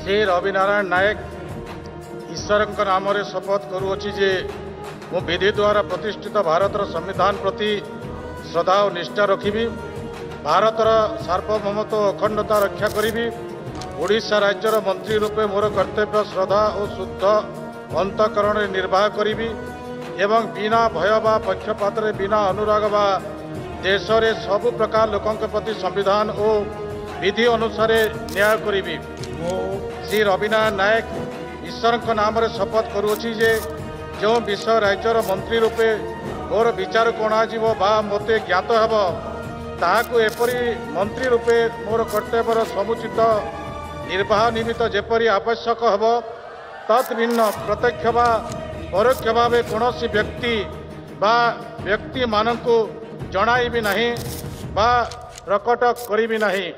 श्री रविनारायण नायक ईश्वर नाम शपथ करुँची जे मु विधि द्वारा प्रतिष्ठित भारतर संविधान प्रति श्रद्धा और निष्ठा रखी भारतर सार्वभौमत्व अखंडता रक्षा करी ओडिशा राज्यर मंत्री रूपे मोर कर्तव्य श्रद्धा और शुद्ध अंतकरण निर्वाह करी एवं बिना भय बा पक्षपात बिना अनुराग बा देश रे सबु प्रकार लोकों प्रति संविधान और विधि अनुसार न्याय करी श्री रविनारायण नायक ईश्वर नाम शपथ करुँची जे जो विषय राज्यर मंत्री रूपे मोर विचार कोणाजीव बा मते ज्ञात हेब ताहाकु एपरी मंत्री रूपे मोर कर्तव्यर समुचित निर्वाह निमित्त जेपरी आवश्यक हेब तत्भिन्न प्रत्यक्ष बा परोक्ष भाव कौनसी व्यक्ति बा व्यक्ति मानकु जणाइबी नहीं बा प्रकट करिबी नहीं।